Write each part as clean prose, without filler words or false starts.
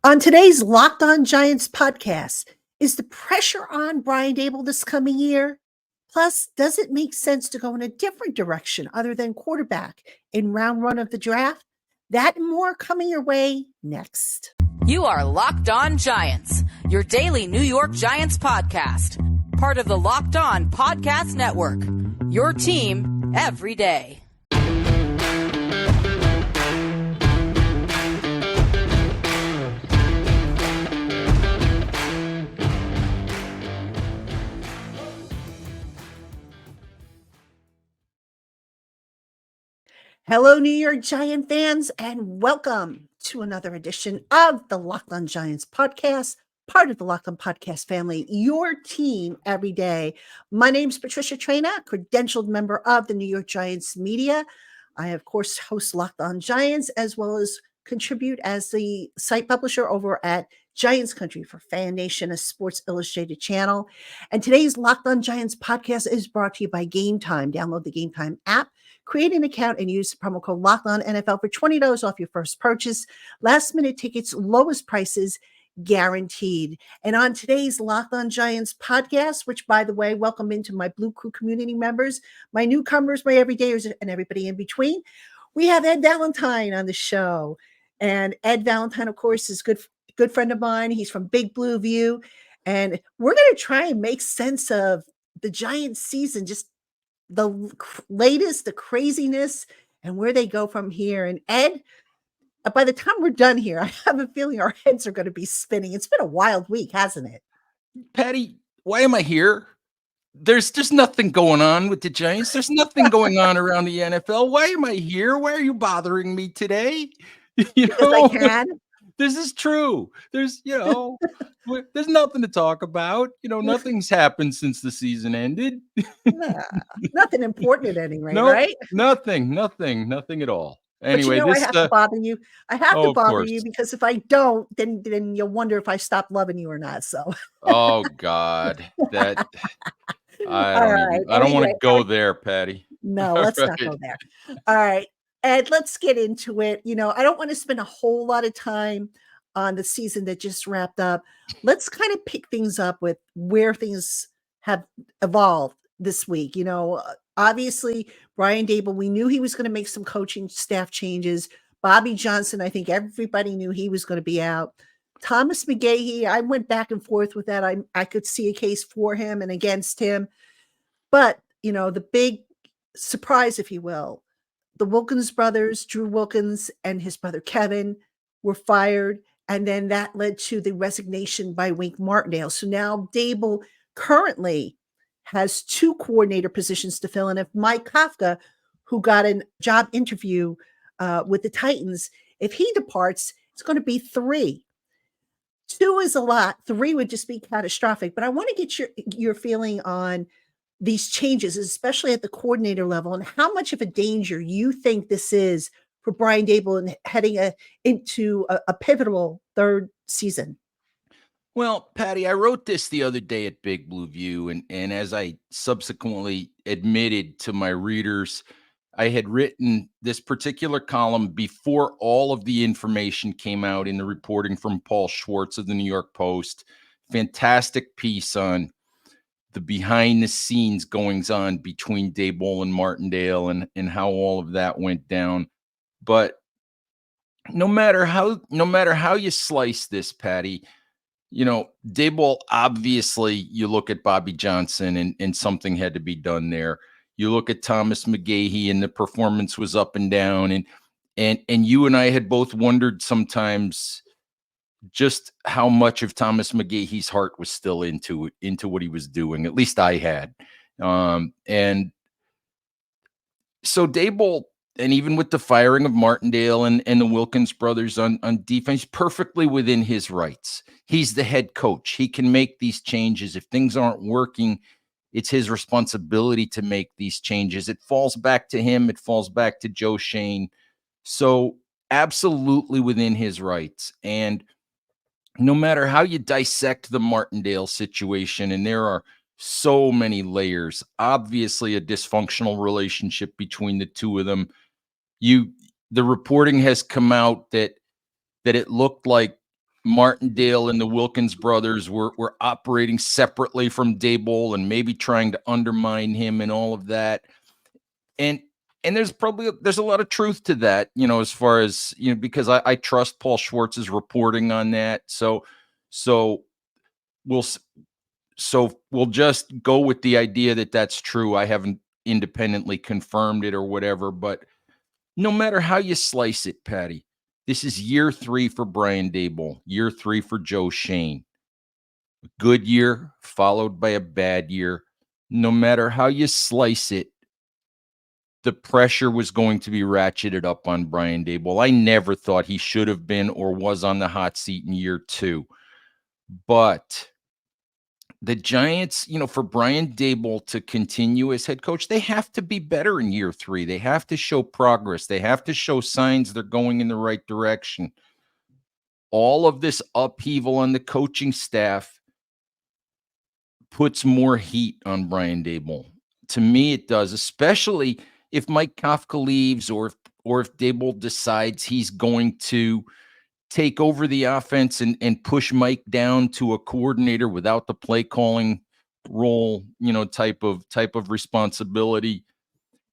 On today's Locked On Giants podcast, is the pressure on Brian Daboll this coming year? Plus, does it make sense to go in a different direction other than quarterback in round one of the draft? That and more coming your way next. You are Locked On Giants, your daily New York Giants podcast. Part of the Locked On Podcast Network, your team every day. Hello, New York Giant fans, and welcome to another edition of the Locked On Giants podcast, part of the Locked On Podcast family, your team every day. My name's Patricia Traina, credentialed member of the New York Giants media. I, of course, host Locked On Giants, as well as contribute as the site publisher over at Giants Country for Fan Nation, a Sports Illustrated channel. And today's Locked On Giants podcast is brought to you by GameTime. Download the GameTime app, create an account, and use the promo code LOCKEDONNFL for $20 off your first purchase. Last minute tickets, lowest prices guaranteed. And on today's Locked On Giants podcast, which, by the way, welcome into my Blue Crew community members, my newcomers, my everydayers, and everybody in between, we have Ed Valentine on the show. And Ed Valentine, of course, is a good friend of mine. He's from Big Blue View. And we're going to try and make sense of the Giants season, just the latest, the craziness, and where they go from here. And Ed, by the time we're done here, I have a feeling our heads are going to be spinning. It's been a wild week, hasn't it? Patty, why am I here? There's just nothing going on with the Giants. There's nothing going on around the NFL. Why am I here? Why are you bothering me today? Because I can. This is true. There's nothing to talk about. Nothing's happened since the season ended. Nothing important at any rate, Nope, right? Nothing at all. Anyway, I have to bother you. I have to bother course. you because if I don't, then you'll wonder if I stopped loving you or not. So. Oh God, that I don't want to go there, Patty. No, let's not go there. All right, Ed, let's get into it. I don't want to spend a whole lot of time on the season that just wrapped up. Let's kind of pick things up with where things have evolved this week. Obviously, Brian Daboll, we knew he was going to make some coaching staff changes. Bobby Johnson, I think everybody knew he was going to be out. Thomas McGahee, I went back and forth with that. I could see a case for him and against him. But, the big surprise, if you will, the Wilkins brothers, Drew Wilkins and his brother Kevin, were fired. And then that led to the resignation by Wink Martindale. So now Daboll currently has two coordinator positions to fill. And if Mike Kafka, who got a job interview with the Titans, if he departs, it's going to be three. Two is a lot. Three would just be catastrophic. But I want to get your feeling on these changes, especially at the coordinator level, and how much of a danger you think this is for Brian Daboll and heading into a pivotal third season. Well, Patty, I wrote this the other day at Big Blue View, and as I subsequently admitted to my readers, I had written this particular column before all of the information came out in the reporting from Paul Schwartz of the New York Post. Fantastic piece on the behind-the-scenes goings-on between Daboll and Martindale and how all of that went down. But no matter how you slice this, Patty, Daboll, obviously, you look at Bobby Johnson and something had to be done there. You look at Thomas McGahee and the performance was up and down. And you and I had both wondered sometimes just how much of Thomas McGahee's heart was still into what he was doing. At least I had. And so Daboll, and even with the firing of Martindale and the Wilkins brothers on defense, perfectly within his rights. He's the head coach. He can make these changes. If things aren't working, it's his responsibility to make these changes. It falls back to him. It falls back to Joe Shane. So absolutely within his rights. And no matter how you dissect the Martindale situation, and there are so many layers, obviously a dysfunctional relationship between the two of them. The reporting has come out that it looked like Martindale and the Wilkins brothers were operating separately from Daboll and maybe trying to undermine him and all of that. And there's a lot of truth to that, as far as, because I trust Paul Schwartz's reporting on that. So we'll s- we'll just go with the idea that that's true. I haven't independently confirmed it or whatever, but no matter how you slice it, Patty, this is year 3 for Brian Daboll, year 3 for Joe Shane. Good year followed by a bad year. No matter how you slice it, the pressure was going to be ratcheted up on Brian Daboll. I never thought he should have been or was on the hot seat in year 2. But the Giants, for Brian Daboll to continue as head coach, they have to be better in year 3. They have to show progress. They have to show signs they're going in the right direction. All of this upheaval on the coaching staff puts more heat on Brian Daboll. To me, it does, especially if Mike Kafka leaves or if Daboll decides he's going to take over the offense and push Mike down to a coordinator without the play calling role, type of responsibility.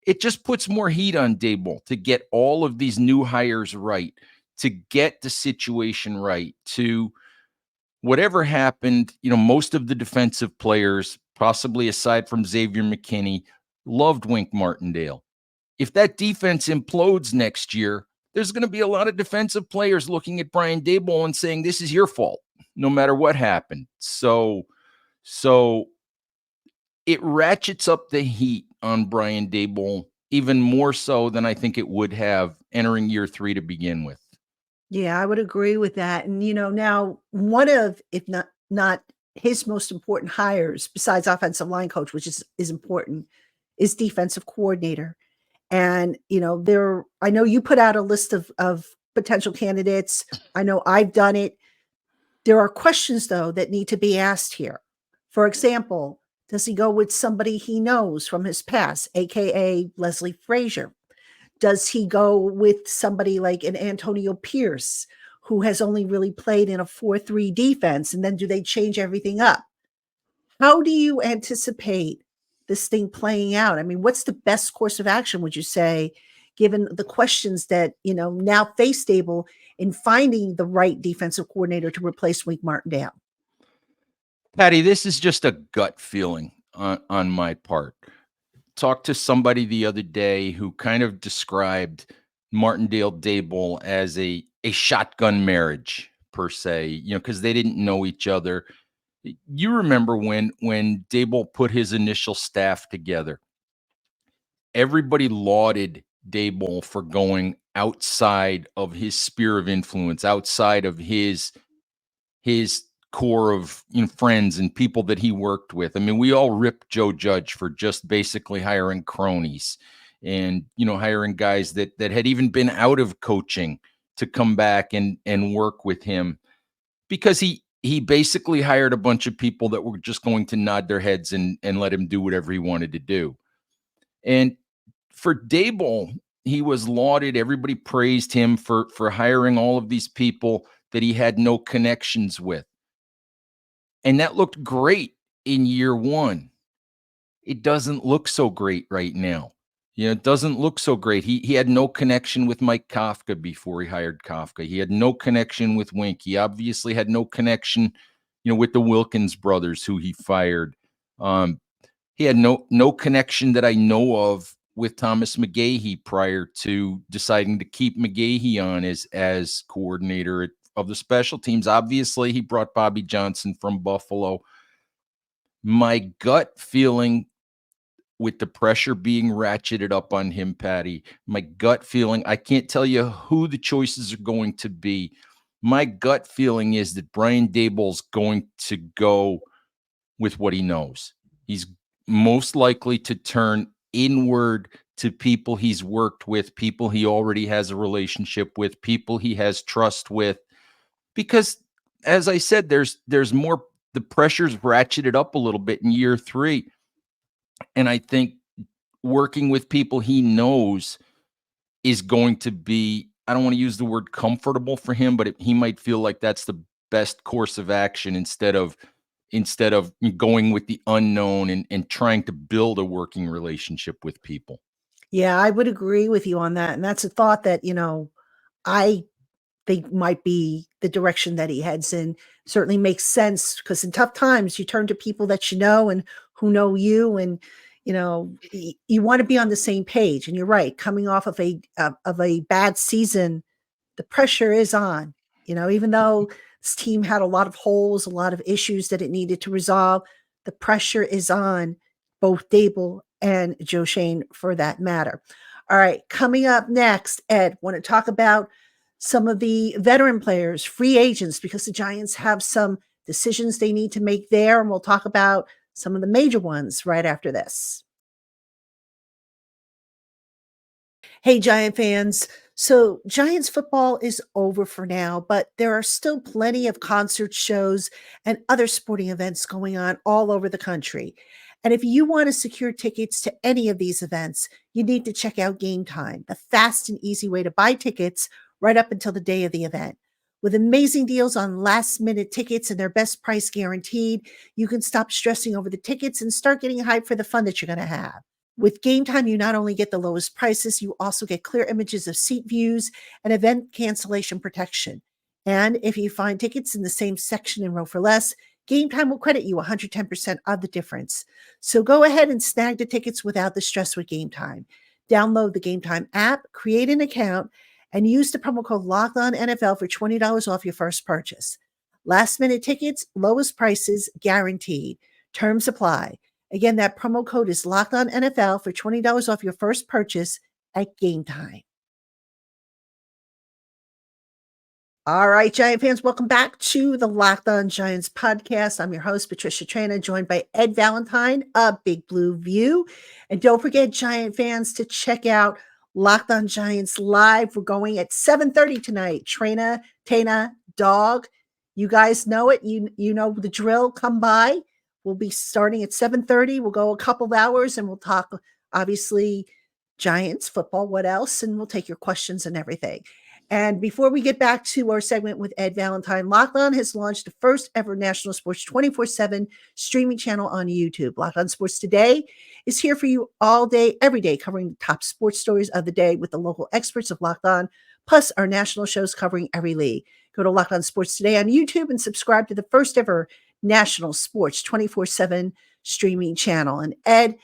It just puts more heat on Daboll to get all of these new hires right, to get the situation right, to whatever happened. Most of the defensive players, possibly aside from Xavier McKinney, loved Wink Martindale. If that defense implodes next year, there's going to be a lot of defensive players looking at Brian Daboll and saying, this is your fault, no matter what happened. So it ratchets up the heat on Brian Daboll even more so than I think it would have entering year 3 to begin with. Yeah, I would agree with that. And now one of, if not his most important hires, besides offensive line coach, which is important, is defensive coordinator. And I know you put out a list of potential candidates. I know I've done it. There are questions though that need to be asked here. For example, does he go with somebody he knows from his past, aka Leslie Frazier? Does he go with somebody like an Antonio Pierce, who has only really played in a 4-3 defense? And then do they change everything up? How do you anticipate this thing playing out? I mean, what's the best course of action, would you say, given the questions that, now face Daboll in finding the right defensive coordinator to replace Wink Martindale? Patty, this is just a gut feeling on my part. Talked to somebody the other day who kind of described Martindale Daboll as a shotgun marriage per se, because they didn't know each other. You remember when Daboll put his initial staff together, everybody lauded Daboll for going outside of his sphere of influence, outside of his core of friends and people that he worked with. I mean, we all ripped Joe Judge for just basically hiring cronies and hiring guys that had even been out of coaching to come back and work with him, because he basically hired a bunch of people that were just going to nod their heads and let him do whatever he wanted to do. And for Daboll, he was lauded. Everybody praised him for hiring all of these people that he had no connections with. And that looked great in year 1. It doesn't look so great right now. It doesn't look so great. He had no connection with Mike Kafka before he hired Kafka. He had no connection with Wink. He obviously had no connection, with the Wilkins brothers who he fired. He had no connection that I know of with Thomas McGahee prior to deciding to keep McGahee on as coordinator of the special teams. Obviously, he brought Bobby Johnson from Buffalo. My gut feeling, with the pressure being ratcheted up on him, Patty, my gut feeling, I can't tell you who the choices are going to be. My gut feeling is that Brian Daboll's going to go with what he knows. He's most likely to turn inward to people he's worked with, people he already has a relationship with, people he has trust with, because as I said, there's more, the pressure's ratcheted up a little bit in year 3. And I think working with people he knows is going to be, I don't want to use the word comfortable for him, but he might feel like that's the best course of action instead of going with the unknown and trying to build a working relationship with people. Yeah, I would agree with you on that. And that's a thought that, I think might be the direction that he heads in. Certainly makes sense because in tough times, you turn to people that you know and who know you, and you want to be on the same page. And you're right, coming off of a bad season, the pressure is on. Even though this team had a lot of holes, a lot of issues that it needed to resolve, the pressure is on both Daboll and Joe Shane for that matter. All right, coming up next, Ed, want to talk about some of the veteran players, free agents, because the Giants have some decisions they need to make there. And we'll talk about some of the major ones right after this. Hey, Giant fans. So, Giants football is over for now, but there are still plenty of concert shows and other sporting events going on all over the country. And if you want to secure tickets to any of these events, you need to check out GameTime, the fast and easy way to buy tickets right up until the day of the event. With amazing deals on last minute tickets and their best price guaranteed, you can stop stressing over the tickets and start getting hyped for the fun that you're going to have. With GameTime, you not only get the lowest prices, you also get clear images of seat views and event cancellation protection. And if you find tickets in the same section and row for less, GameTime will credit you 110% of the difference. So go ahead and snag the tickets without the stress with GameTime. Download the GameTime app, create an account, and use the promo code LOCKEDONNFL for $20 off your first purchase. Last minute tickets, lowest prices guaranteed. Terms apply. Again, that promo code is LOCKEDONNFL for $20 off your first purchase at GameTime. All right, Giant fans, welcome back to the Locked On Giants podcast. I'm your host, Patricia Traina, joined by Ed Valentine of Big Blue View. And don't forget, Giant fans, to check out Locked On Giants live. We're going at 7:30 tonight. Traina, Tana, Dog. You guys know it. You know the drill. Come by. We'll be starting at 7:30. We'll go a couple of hours and we'll talk, obviously, Giants, football, what else? And we'll take your questions and everything. And before we get back to our segment with Ed Valentine, Locked On has launched the first ever national sports 24/7 streaming channel on YouTube. Locked On Sports Today is here for you all day, every day, covering the top sports stories of the day with the local experts of Locked On, plus our national shows covering every league. Go to Locked On Sports Today on YouTube and subscribe to the first ever national sports 24/7 streaming channel. And Ed,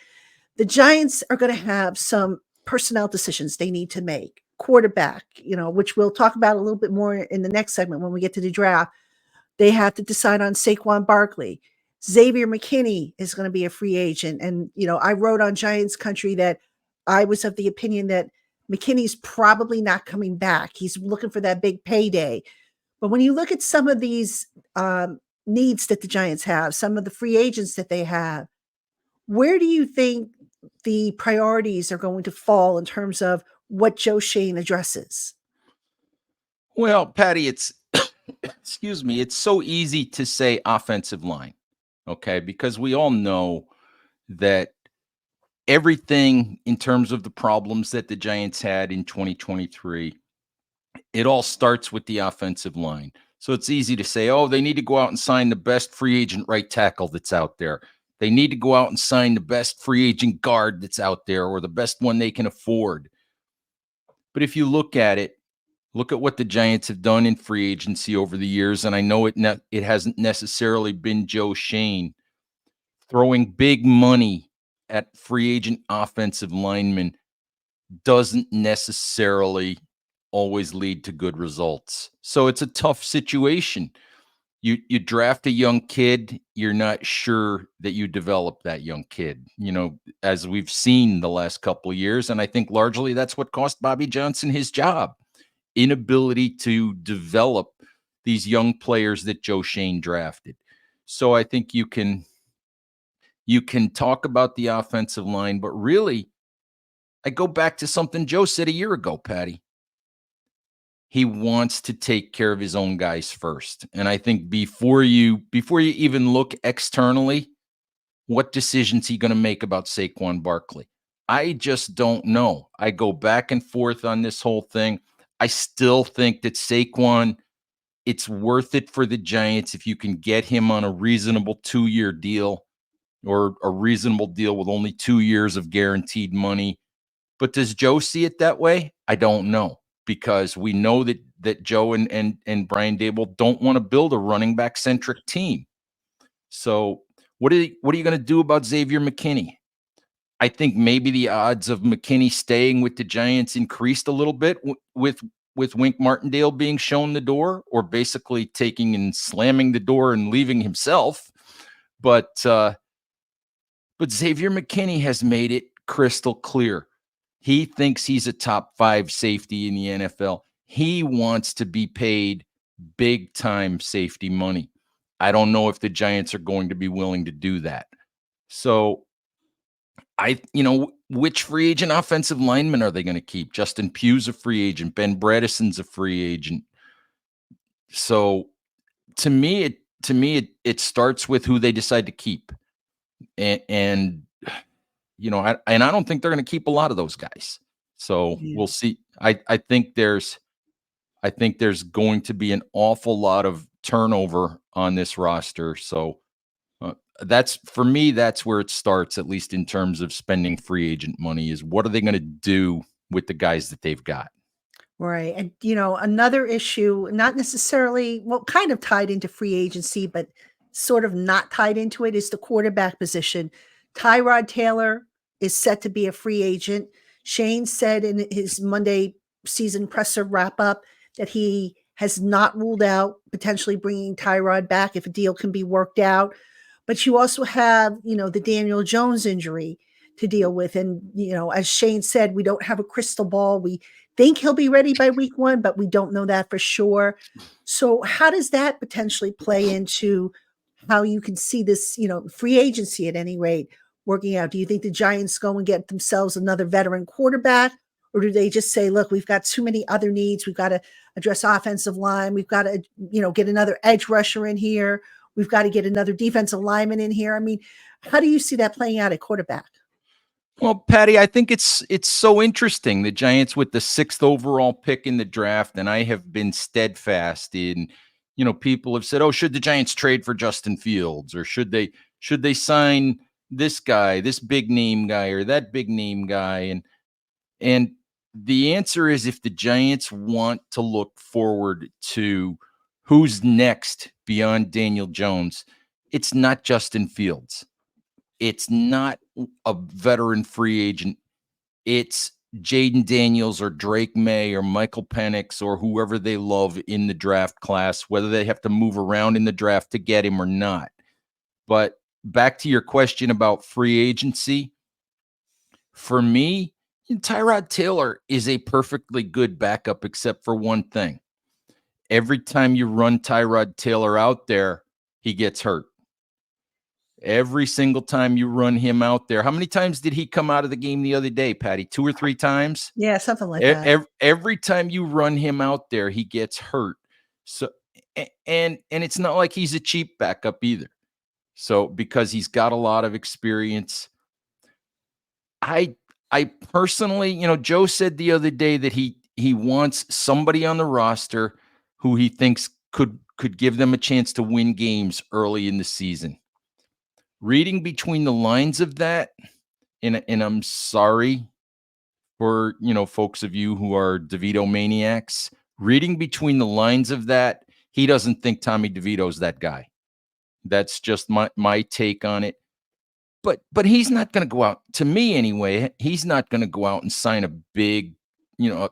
the Giants are going to have some personnel decisions they need to make. Quarterback, which we'll talk about a little bit more in the next segment when we get to the draft. They have to decide on Saquon Barkley. Xavier McKinney is going to be a free agent. And, I wrote on Giants Country that I was of the opinion that McKinney's probably not coming back. He's looking for that big payday. But when you look at some of these needs that the Giants have, some of the free agents that they have, where do you think the priorities are going to fall in terms of what Joe Shane addresses? Well, Patty, it's excuse me, it's so easy to say offensive line, okay? Because we all know that everything in terms of the problems that the Giants had in 2023, it all starts with the offensive line. So it's easy to say, oh, they need to go out and sign the best free agent right tackle that's out there. They need to go out and sign the best free agent guard that's out there, or the best one they can afford. But if you look at what the Giants have done in free agency over the years, and I know it hasn't necessarily been Joe Shane throwing big money at free agent offensive linemen doesn't necessarily always lead to good results. So it's a tough situation. You draft a young kid, you're not sure that you develop that young kid, as we've seen the last couple of years. And I think largely that's what cost Bobby Johnson his job. Inability to develop these young players that Joe Shane drafted. So I think you can talk about the offensive line, but really, I go back to something Joe said a year ago, Patty. He wants to take care of his own guys first. And I think before you even look externally, what decisions he going to make about Saquon Barkley? I just don't know. I go back and forth on this whole thing. I still think that Saquon it's worth it for the Giants if you can get him on a reasonable 2-year deal or a reasonable deal with only 2 years of guaranteed money. But does Joe see it that way? I don't know, because we know that Joe and Brian Daboll don't want to build a running back centric team. So what are you going to do about Xavier McKinney? I think maybe the odds of McKinney staying with the Giants increased a little bit with Wink Martindale being shown the door, or basically taking and slamming the door and leaving himself. But Xavier McKinney has made it crystal clear. He thinks he's a top 5 safety in the NFL. He wants to be paid big time safety money. I don't know if the Giants are going to be willing to do that. So which free agent offensive lineman are they going to keep? Justin Pugh's a free agent. Ben Bredeson's a free agent. So to me, it starts with who they decide to keep. And I don't think they're going to keep a lot of those guys. So we'll see. I think there's going to be an awful lot of turnover on this roster. So that's where it starts, at least in terms of spending free agent money, is what are they going to do with the guys that they've got? Right. And, another issue, not necessarily, well, kind of tied into free agency, but sort of not tied into it, is the quarterback position. Tyrod Taylor is set to be a free agent. Shane said in his Monday season presser wrap up that he has not ruled out potentially bringing Tyrod back if a deal can be worked out. But you also have, the Daniel Jones injury to deal with. And, as Shane said, we don't have a crystal ball. We think he'll be ready by week 1, but we don't know that for sure. So how does that potentially play into how you can see this, free agency at any rate working out? Do you think the Giants go and get themselves another veteran quarterback? Or do they just say, look, we've got too many other needs. We've got to address offensive line. We've got to, get another edge rusher in here. We've got to get another defensive lineman in here. I mean, how do you see that playing out at quarterback? Well, Patty, I think it's so interesting. The Giants with the 6th overall pick in the draft, and I have been steadfast in, people have said, oh, should the Giants trade for Justin Fields, or should they sign this guy, this big name guy, or that big name guy? And the answer is, if the Giants want to look forward to who's next beyond Daniel Jones, it's not Justin Fields. It's not a veteran free agent. It's Jaden Daniels or Drake May or Michael Penix or whoever they love in the draft class, whether they have to move around in the draft to get him or not. But back to your question about free agency, for me, Tyrod Taylor is a perfectly good backup, except for one thing. Every time you run Tyrod Taylor out there, he gets hurt. Every single time you run him out there. How many times did he come out of the game the other day, Patty? 2 or 3 times? Yeah, something like that. Every time you run him out there, he gets hurt. So, and it's not like he's a cheap backup either. So, because he's got a lot of experience. I personally, Joe said the other day that he wants somebody on the roster who he thinks could give them a chance to win games early in the season. Reading between the lines of that, and I'm sorry for, folks of you who are DeVito maniacs, reading between the lines of that, he doesn't think Tommy DeVito's that guy. That's just my take on it. But he's not going to go out, to me anyway, he's not going to go out and sign a big, a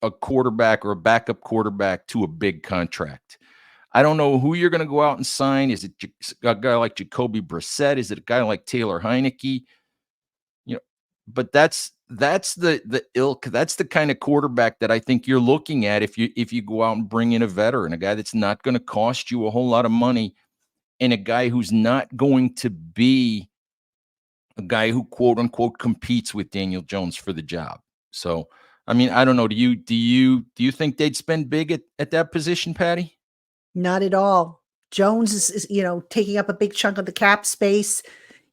quarterback or a backup quarterback to a big contract. I don't know who you're going to go out and sign. Is it a guy like Jacoby Brissett? Is it a guy like Taylor Heineke? But that's the ilk. That's the kind of quarterback that I think you're looking at if you go out and bring in a veteran, a guy that's not going to cost you a whole lot of money, and a guy who's not going to be a guy who quote unquote competes with Daniel Jones for the job. So, I mean, I don't know. Do you think they'd spend big at that position, Patty? Not at all. Jones is taking up a big chunk of the cap space.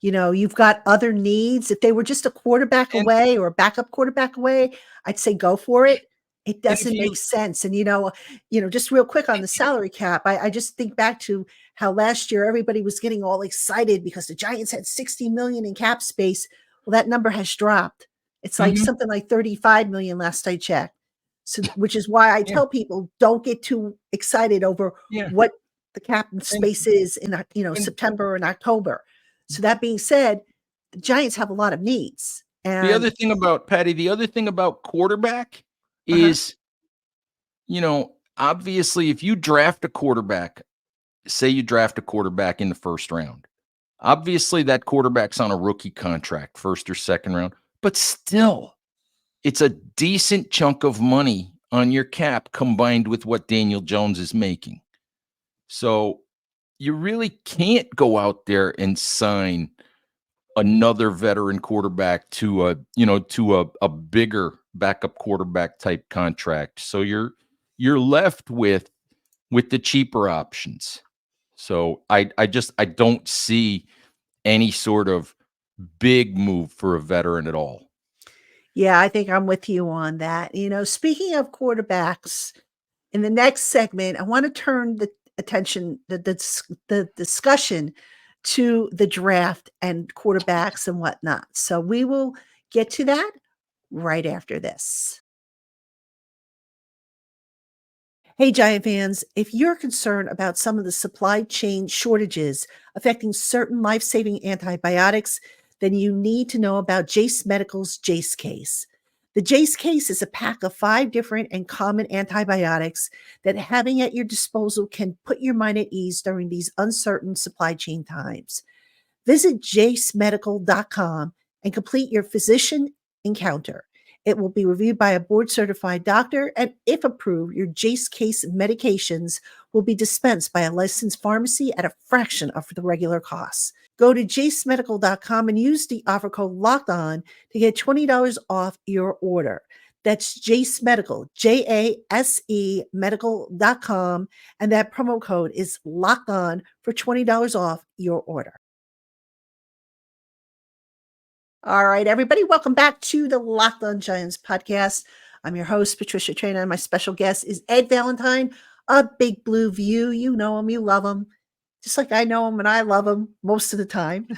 You've got other needs. If they were just a quarterback away or a backup quarterback away, I'd say go for it. It And if doesn't you make sense. And just real quick on the salary cap, I just think back to how last year everybody was getting all excited because the Giants had 60 million in cap space. Well, that number has dropped. It's like Mhm. something like 35 million last I checked. So, which is why I Yeah, tell people don't get too excited over yeah. what the cap And space is in and September and October. So that being said, the Giants have a lot of needs. the And other thing about Patty, the other thing about quarterback uh-huh, is, obviously if you draft a quarterback, say you draft a quarterback in the first round, obviously that quarterback's on a rookie contract, first or second round, but still, it's a decent chunk of money on your cap combined with what Daniel Jones is making. So you really can't go out there and sign another veteran quarterback to a bigger backup quarterback type contract. So you're left with the cheaper options. So I don't see any sort of big move for a veteran at all. yeah, I think I'm with you on that. Speaking of quarterbacks, in the next segment, I want to turn the attention, the discussion to the draft and quarterbacks and whatnot. So we will get to that right after this. Hey, Giant fans, if you're concerned about some of the supply chain shortages affecting certain life saving antibiotics, then you need to know about Jase Medical's Jase Case. The Jase Case is a pack of 5 different and common antibiotics that having at your disposal can put your mind at ease during these uncertain supply chain times. Visit jasemedical.com and complete your physician encounter. It will be reviewed by a board certified doctor, and if approved, your Jase Case medications will be dispensed by a licensed pharmacy at a fraction of the regular costs. Go to jasemedical.com and use the offer code Locked On to get $20 off your order. That's Jase Medical, JASE medical.com, and that promo code is Locked On for $20 off your order. All right, everybody, welcome back to the Locked On Giants podcast. I'm your host, Patricia Traina, and my special guest is Ed Valentine, a Big Blue View. You know him, you love him, just like I know him and I love him most of the time.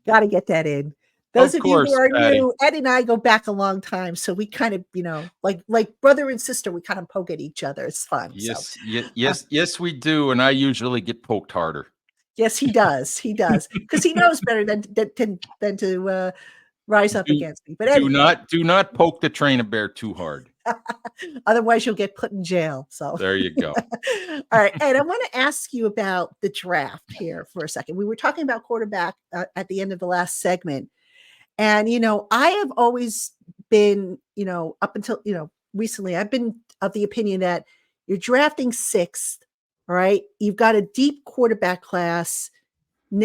Got to get that in. Those Of of you who course, are Patty. new, Ed and I go back a long time, so we kind of, like brother and sister, we kind of poke at each other. It's fun. So, uh, Yes, we do, and I usually get poked harder. yes, he does. He does because he knows better than to rise up Do against me. But do anyway. not poke the train a bear too hard. Otherwise, you'll get put in jail. So, There you go. all right. And I want to ask you about the draft here for a second. We were talking about quarterback at the end of the last segment. And, I have always been, up until, recently, I've been of the opinion that you're drafting sixth. All right. You've got a deep quarterback class.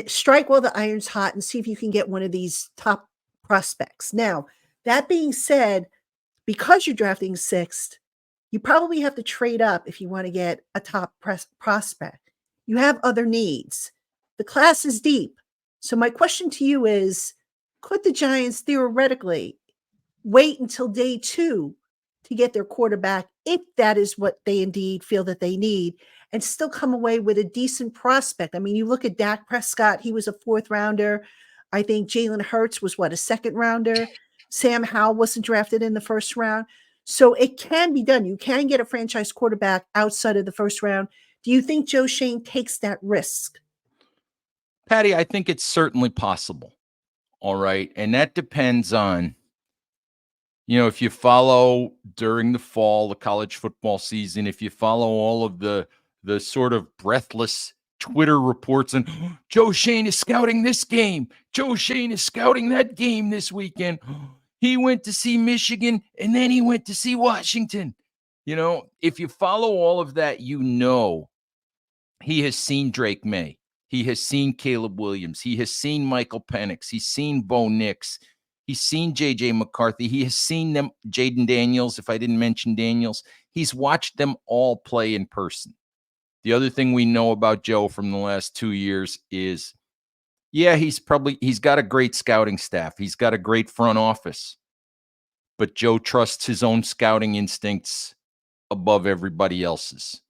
Strike while the iron's hot and see if you can get one of these top prospects. Now, that being said, because you're drafting sixth, you probably have to trade up if you want to get a top prospect. You have other needs. The class is deep. So, my question to you is, could the Giants theoretically wait until day 2 to get their quarterback if that is what they indeed feel that they need and still come away with a decent prospect? I mean, you look at Dak Prescott, he was a 4th rounder. I think Jalen Hurts was a 2nd rounder. Sam Howell wasn't drafted in the 1st round. So it can be done. You can get a franchise quarterback outside of the 1st round. Do you think Joe Shane takes that risk? Patty, I think it's certainly possible. All right. And that depends on, if you follow during the fall, the college football season, if you follow all of the sort of breathless Twitter reports and Joe Shane is scouting this game. Joe Shane is scouting that game this weekend. He went to see Michigan and then he went to see Washington. If you follow all of that, he has seen Drake May. He has seen Caleb Williams. He has seen Michael Penix. He's seen Bo Nix. He's seen J.J. McCarthy. He has seen them, Jaden Daniels, if I didn't mention Daniels. He's watched them all play in person. The other thing we know about Joe from the last 2 years is, he's got a great scouting staff. He's got a great front office. but Joe trusts his own scouting instincts above everybody else's.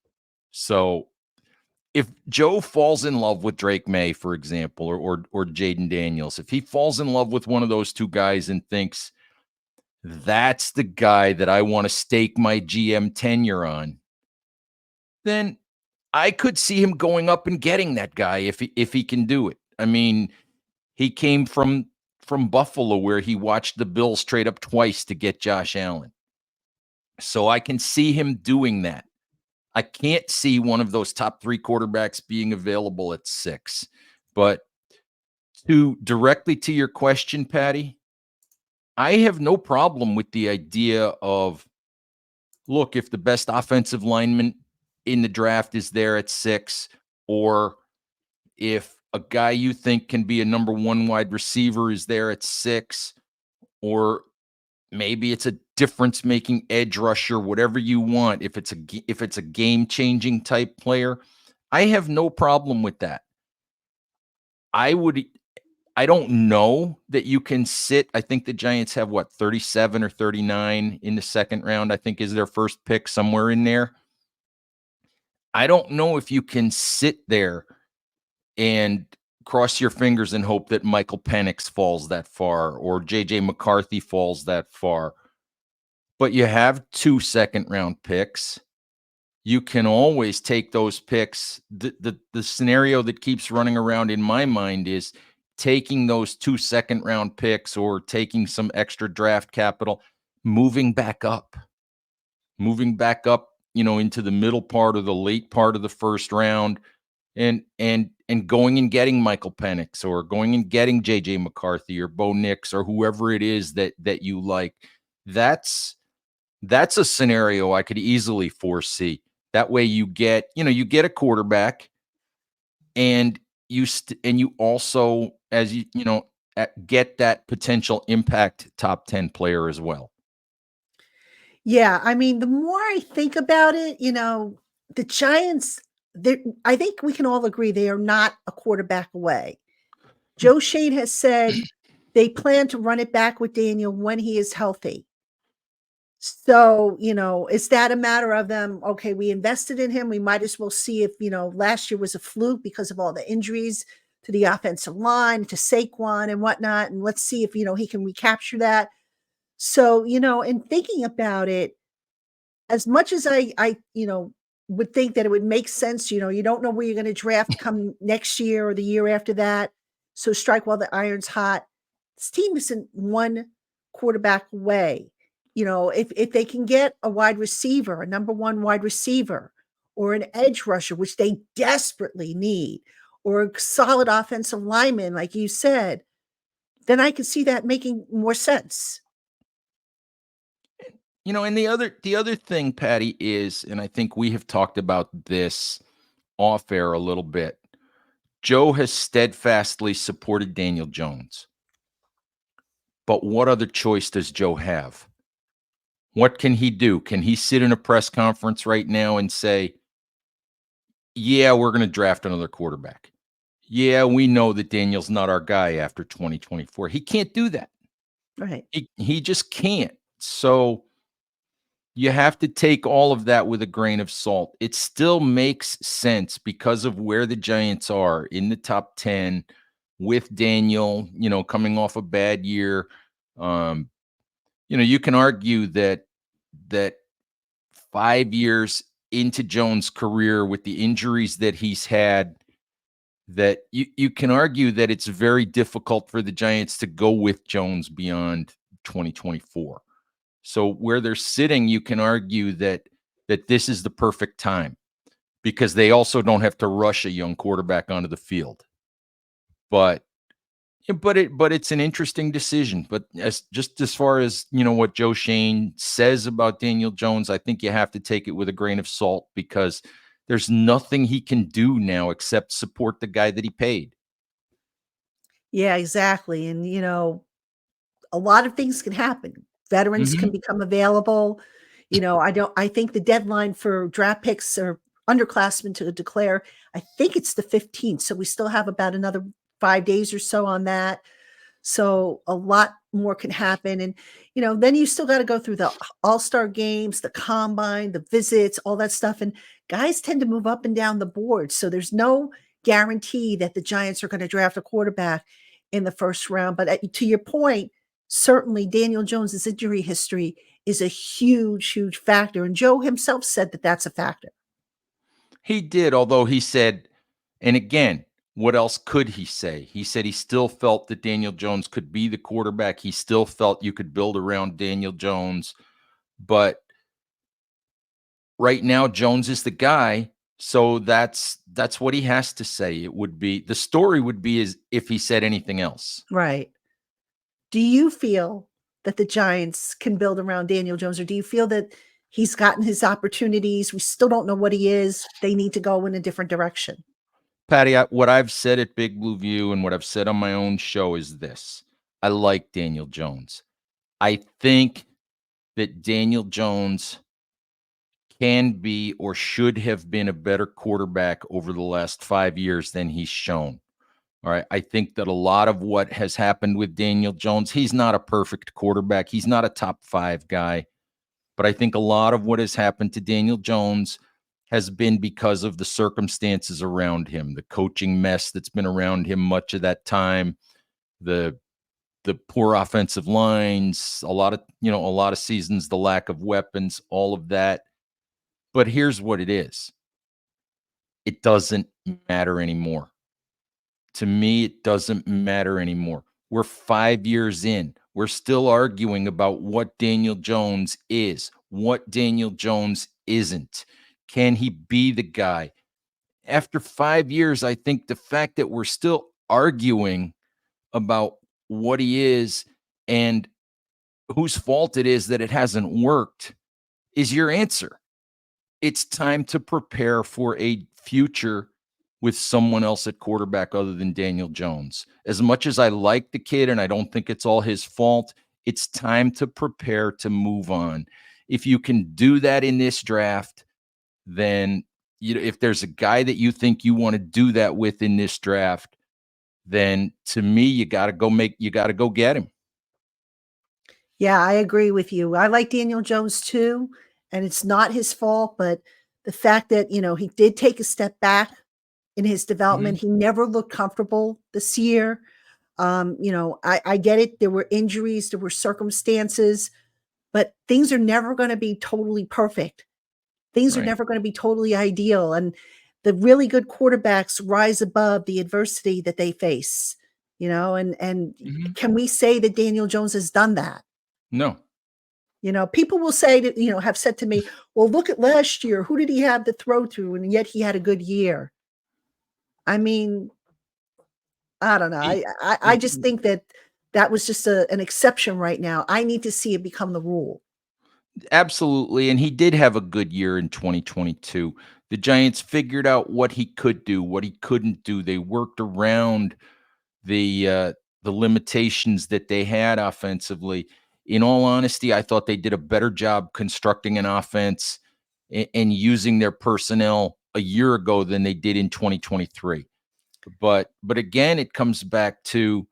So if Joe falls in love with Drake May, for example, or Jaden Daniels, if he falls in love with one of those two guys and thinks that's the guy that I want to stake my GM tenure on, then I could see him going up and getting that guy if he can do it. I mean, he came from Buffalo, where he watched the Bills trade up twice to get Josh Allen. So I can see him doing that. I can't see one of those top 3 quarterbacks being available at 6. But directly to your question, Patty, I have no problem with the idea of, look, if the best offensive lineman in the draft is there at 6, or if a guy you think can be a number 1 wide receiver is there at 6, or maybe it's a difference-making edge rusher, whatever you want. If it's a game-changing type player, I have no problem with that. I don't know that you can sit. I think the Giants have 37 or 39 in the second round, I think is their first pick, somewhere in there. I don't know if you can sit there and cross your fingers and hope that Michael Penix falls that far or JJ McCarthy falls that far. But you have 2 second-round picks. You can always take those picks. The scenario that keeps running around in my mind is taking those 2 second-round picks or taking some extra draft capital, moving back up, into the middle part or the late part of the first round, and going and getting Michael Penix or going and getting JJ McCarthy or Bo Nix or whoever it is that you like. That's a scenario I could easily foresee. That way you get a quarterback, and you also, as get that potential impact top 10 player as well. Yeah, I mean, the more I think about it, the Giants, I think we can all agree they are not a quarterback away. Joe Shane has said they plan to run it back with Daniel when he is healthy. So, is that a matter of them? Okay, we invested in him. We might as well see if, last year was a fluke because of all the injuries to the offensive line, to Saquon and whatnot. And let's see if, he can recapture that. So, in thinking about it, as much as I would think that it would make sense, you don't know where you're going to draft come next year or the year after that. So strike while the iron's hot. This team isn't one quarterback away. If they can get a wide receiver, a number 1 wide receiver, or an edge rusher, which they desperately need, or a solid offensive lineman, like you said, then I can see that making more sense. And the other thing, Patty, is, and I think we have talked about this off air a little bit, Joe has steadfastly supported Daniel Jones. But what other choice does Joe have? What can he do? Can he sit in a press conference right now and say, yeah, we're going to draft another quarterback? Yeah, we know that Daniel's not our guy after 2024. He can't do that. Right. He just can't. So you have to take all of that with a grain of salt. It still makes sense because of where the Giants are in the top 10 with Daniel, coming off a bad year. You can argue that 5 years into Jones' career with the injuries that he's had, that you can argue that it's very difficult for the Giants to go with Jones beyond 2024. So where they're sitting, you can argue that this is the perfect time because they also don't have to rush a young quarterback onto the field. But it's an interesting decision. But as far as what Joe Shane says about Daniel Jones, I think you have to take it with a grain of salt because there's nothing he can do now except support the guy that he paid. Yeah, exactly. And a lot of things can happen. Veterans can become available. I think the deadline for draft picks or underclassmen to declare, I think it's the 15th. So we still have about another 5 days or so on that. So a lot more can happen. And, then you still got to go through the all-star games, the combine, the visits, all that stuff. And guys tend to move up and down the board. So there's no guarantee that the Giants are going to draft a quarterback in the first round. But to your point, certainly Daniel Jones's injury history is a huge, huge factor. And Joe himself said that that's a factor. He did, although he said, and again, what else could he say? He said he still felt that Daniel Jones could be the quarterback. He still felt you could build around Daniel Jones. But right now, Jones is the guy. So that's what he has to say. It would be, the story would be as if he said anything else. Right. Do you feel that the Giants can build around Daniel Jones, or do you feel that he's gotten his opportunities? We still don't know what he is. They need to go in a different direction. Patty, what I've said at Big Blue View and what I've said on my own show is this. I like Daniel Jones. I think that Daniel Jones can be or should have been a better quarterback over the last 5 years than he's shown. All right. I think that a lot of what has happened with Daniel Jones, he's not a perfect quarterback. He's not a top 5 guy. But I think a lot of what has happened to Daniel Jones has been because of the circumstances around him, the coaching mess that's been around him much of that time, the poor offensive lines, a lot of seasons, the lack of weapons, all of that. But here's what it is. It doesn't matter anymore. To me, it doesn't matter anymore. We're 5 years in. We're still arguing about what Daniel Jones is, what Daniel Jones isn't. Can he be the guy? After 5 years, I think the fact that we're still arguing about what he is and whose fault it is that it hasn't worked is your answer. It's time to prepare for a future with someone else at quarterback other than Daniel Jones. As much as I like the kid and I don't think it's all his fault, it's time to prepare to move on. If you can do that in this draft, then if there's a guy that you think you want to do that with in this draft, then to me, you got to go get him. Yeah, I agree with you. I like Daniel Jones too, and it's not his fault, but the fact that, he did take a step back in his development. He never looked comfortable this year. I get it. There were injuries, there were circumstances, but things are never going to be totally perfect. Things are never going to be totally ideal. And the really good quarterbacks rise above the adversity that they face, and can we say that Daniel Jones has done that? No. People will say that, have said to me, well, look at last year. Who did he have to throw to? And yet he had a good year. I mean, I don't know. I just think that was just an exception right now. I need to see it become the rule. Absolutely. And he did have a good year in 2022. The Giants figured out what he could do, what he couldn't do. They worked around the limitations that they had offensively. In all honesty, I thought they did a better job constructing an offense and using their personnel a year ago than they did in 2023. But again, it comes back to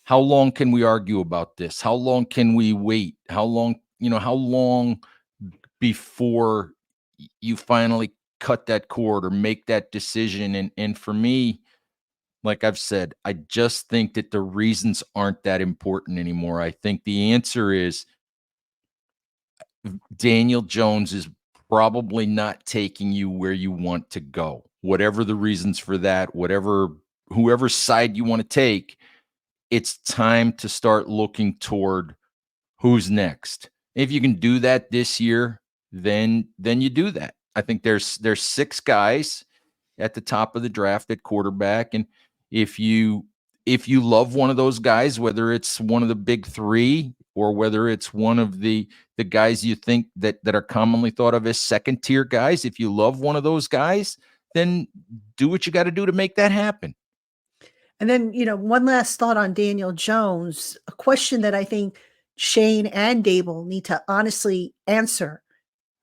how long can we argue about this? How long can we wait? How long before you finally cut that cord or make that decision? And for me, like I've said, I just think that the reasons aren't that important anymore. I think the answer is Daniel Jones is probably not taking you where you want to go. Whatever the reasons for that, whoever side you want to take, it's time to start looking toward who's next. If you can do that this year, then you do that. I think there's 6 guys at the top of the draft at quarterback, and if you love one of those guys, whether it's one of the big 3 or whether it's one of the guys you think that are commonly thought of as second tier guys, if you love one of those guys, then do what you got to do to make that happen. And then, one last thought on Daniel Jones, a question that I think Shane and Daboll need to honestly answer.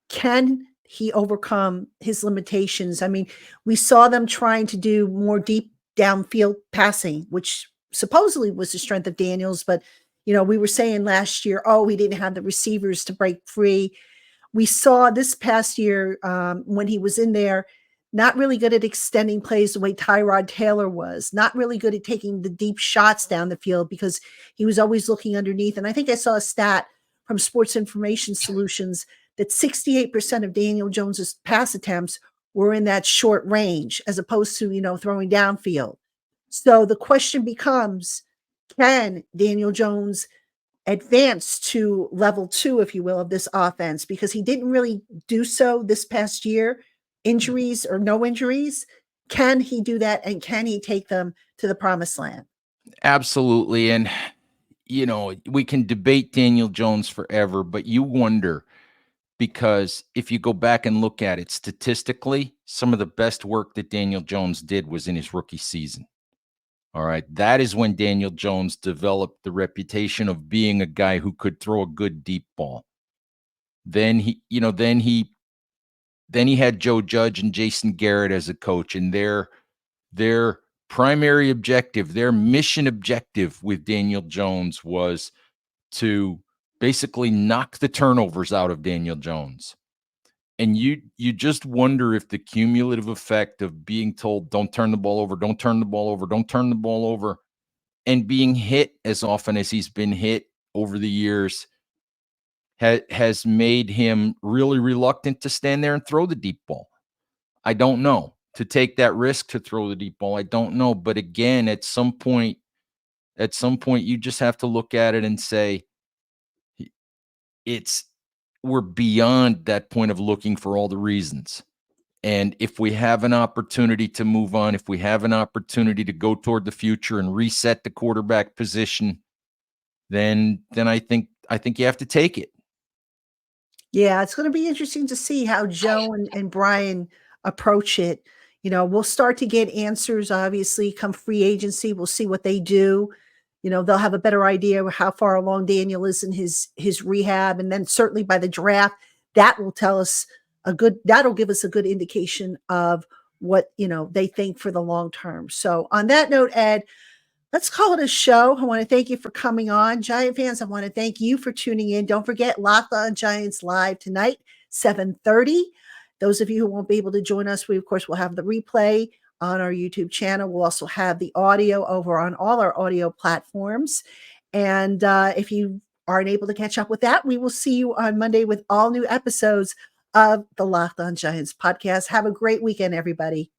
Can he overcome his limitations? I mean, we saw them trying to do more deep downfield passing, which supposedly was the strength of Daniels, but We were saying last year, oh, we didn't have the receivers to break free. We saw this past year when he was in there, not really good at extending plays the way Tyrod Taylor was, not really good at taking the deep shots down the field because he was always looking underneath. And I think I saw a stat from Sports Information Solutions that 68% of Daniel Jones's pass attempts were in that short range as opposed to, throwing downfield. So the question becomes, can Daniel Jones advance to level 2, if you will, of this offense? Because he didn't really do so this past year, injuries or no injuries. Can he do that? And can he take them to the promised land? Absolutely. And, we can debate Daniel Jones forever, but you wonder, because if you go back and look at it statistically, some of the best work that Daniel Jones did was in his rookie season. All right. That is when Daniel Jones developed the reputation of being a guy who could throw a good deep ball. Then he had Joe Judge and Jason Garrett as a coach, and their primary objective, their mission objective with Daniel Jones was to basically knock the turnovers out of Daniel Jones. And you just wonder if the cumulative effect of being told, don't turn the ball over, don't turn the ball over, don't turn the ball over, and being hit as often as he's been hit over the years has made him really reluctant to stand there and throw the deep ball. I don't know. To take that risk to throw the deep ball, I don't know. But again, at some point, you just have to look at it and say, we're beyond that point of looking for all the reasons. And if we have an opportunity to move on, if we have an opportunity to go toward the future and reset the quarterback position, then I think you have to take it. Yeah, it's going to be interesting to see how Joe and Brian approach it. We'll start to get answers, obviously, come free agency. We'll see what they do. They'll have a better idea of how far along Daniel is in his rehab. And then certainly by the draft, that will tell us that'll give us a good indication of what, they think for the long term. So on that note, Ed, let's call it a show. I want to thank you for coming on. Giant fans, I want to thank you for tuning in. Don't forget Locked On Giants live tonight, 7:30. Those of you who won't be able to join us, we, of course, will have the replay on our YouTube channel. We'll also have the audio over on all our audio platforms. And if you aren't able to catch up with that, we will see you on Monday with all new episodes of the Locked On Giants podcast. Have a great weekend, everybody.